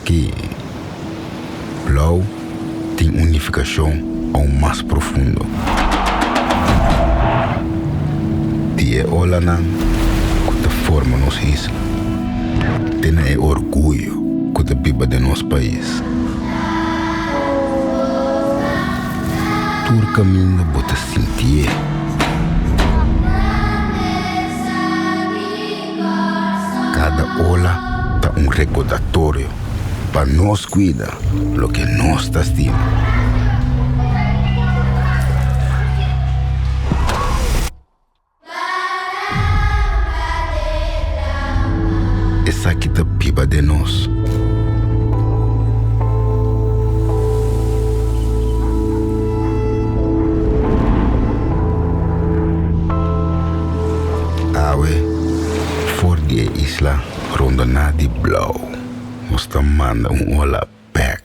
que blau tem unificação ao mais profundo. Dia olanan que forma nossa isla. Tem é orgulho que vive de nosso país. Tur caminho bota sentir. Cada ola dá recordatório para nós cuidar do que nós estima. Essa aqui tá piba de nós. For die isla ronda na di blau. Nós manda ola back.